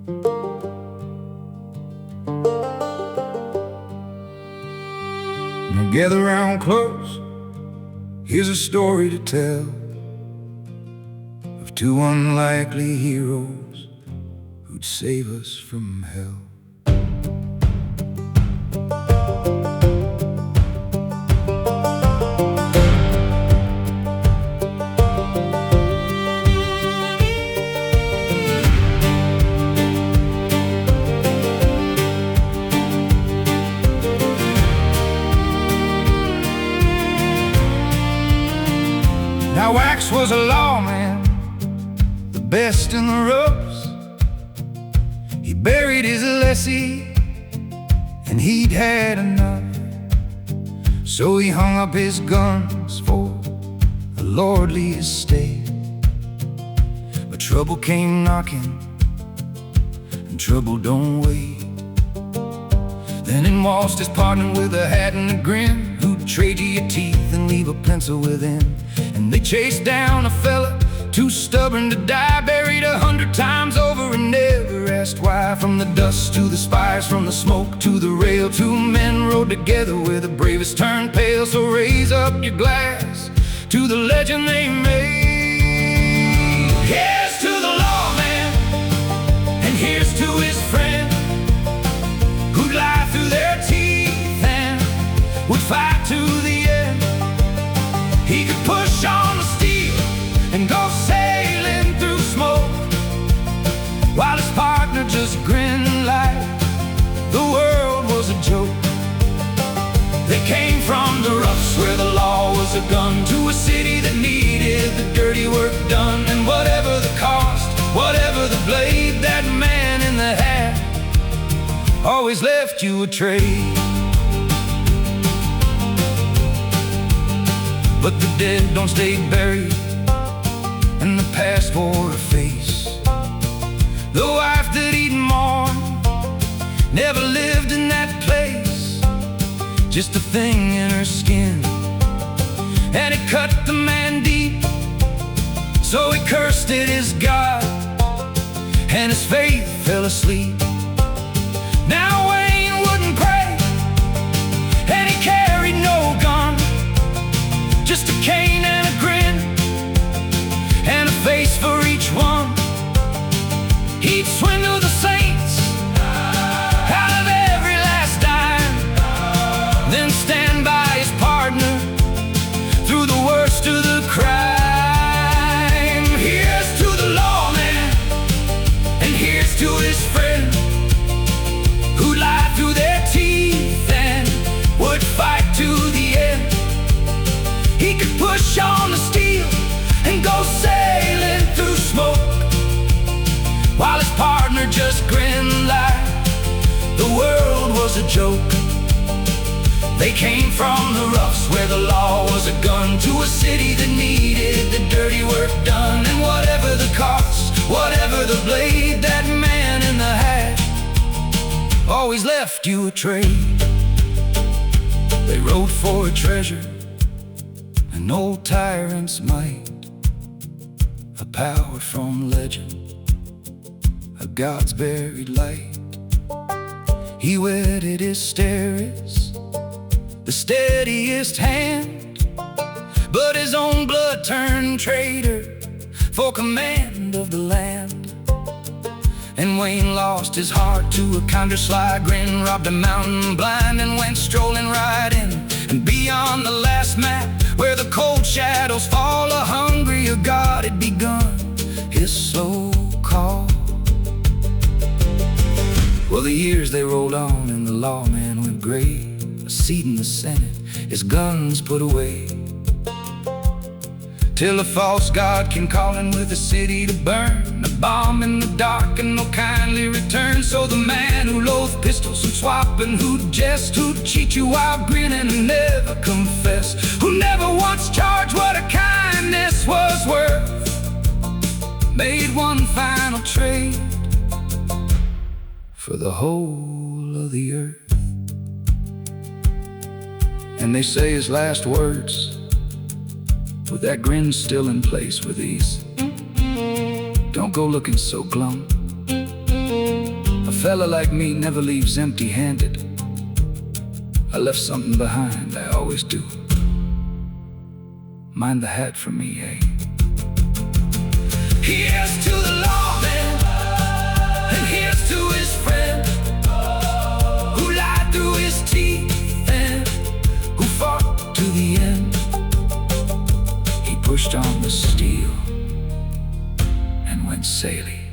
Now gather round close, here's a story to tell of two unlikely heroes who'd save us from hell. Now Wax was a lawman, the best in the ropes. He buried his lessee, and he'd had enough. So he hung up his guns for a lordly estate. But trouble came knocking, and trouble don't wait. Then in waltzed his partner with a hat and a grin, who'd trade you your teeth and leave a pencil within. And they chased down a fella too stubborn to die, buried 100 times over and never asked why. From the dust to the spires, from the smoke to the rail, two men rode together where the bravest turned pale. So raise up your glass to the legend they made. Here's to the lawman, and here's to his friend, who'd lie through their teeth and would fight to the end. He could push on the steel and go sailing through smoke, while his partner just grinned like the world was a joke. They came from the roughs where the law was a gun, to a city that needed the dirty work done. And whatever the cost, whatever the blade, that man in the hat always left you a trade. But the dead don't stay buried, and the past wore a face. The wife that he'd mourned never lived in that place, just a thing in her skin, and it cut the man deep. So he cursed at his God, and his faith fell asleep. Now Wayne wouldn't pray, and he carried no gun, just a cane and a grin, and a face for each one. He'd swindle the saints out of every last dime, then stand by his partner through the worst of the crime. Here's to the lawman, and here's to his friend, who lied through their teeth and would fight to the end. He could push on the steel and go sailing through smoke, while his partner just grinned like the world was a joke. They came from the roughs where the law was a gun, to a city that needed the dirty work done. And whatever the cost, whatever the blade, that man in the hat always left you a trade. They rode for a treasure, an old tyrant's might, a power from legend, a God's buried light. He whetted his staris, the steadiest hand, but his own blood turned traitor for command of the land. And Wayne lost his heart to a kinder sly grin, robbed a mountain blind and went strolling right in. And beyond the last map, where the cold shadows fall, a hungrier God had begun his slow call. Well, the years they rolled on, and the lawman went gray, a seat in the Senate, his guns put away, till a false God came calling with a city to burn, a bomb in the dark and no kindly return. So the man who loathed pistols and swapping, who'd jest, who'd cheat you while grinning and never confess, who never once charged what a kindness was worth, made one final trade for the whole of the earth. And they say his last words, with that grin still in place, with these: don't go looking so glum, fella like me never leaves empty-handed. I left something behind, I always do. Mind the hat for me, eh? Here's to the lawman, and here's to his friend, who lied through his teeth and who fought to the end. He pushed on the steel and went sailing.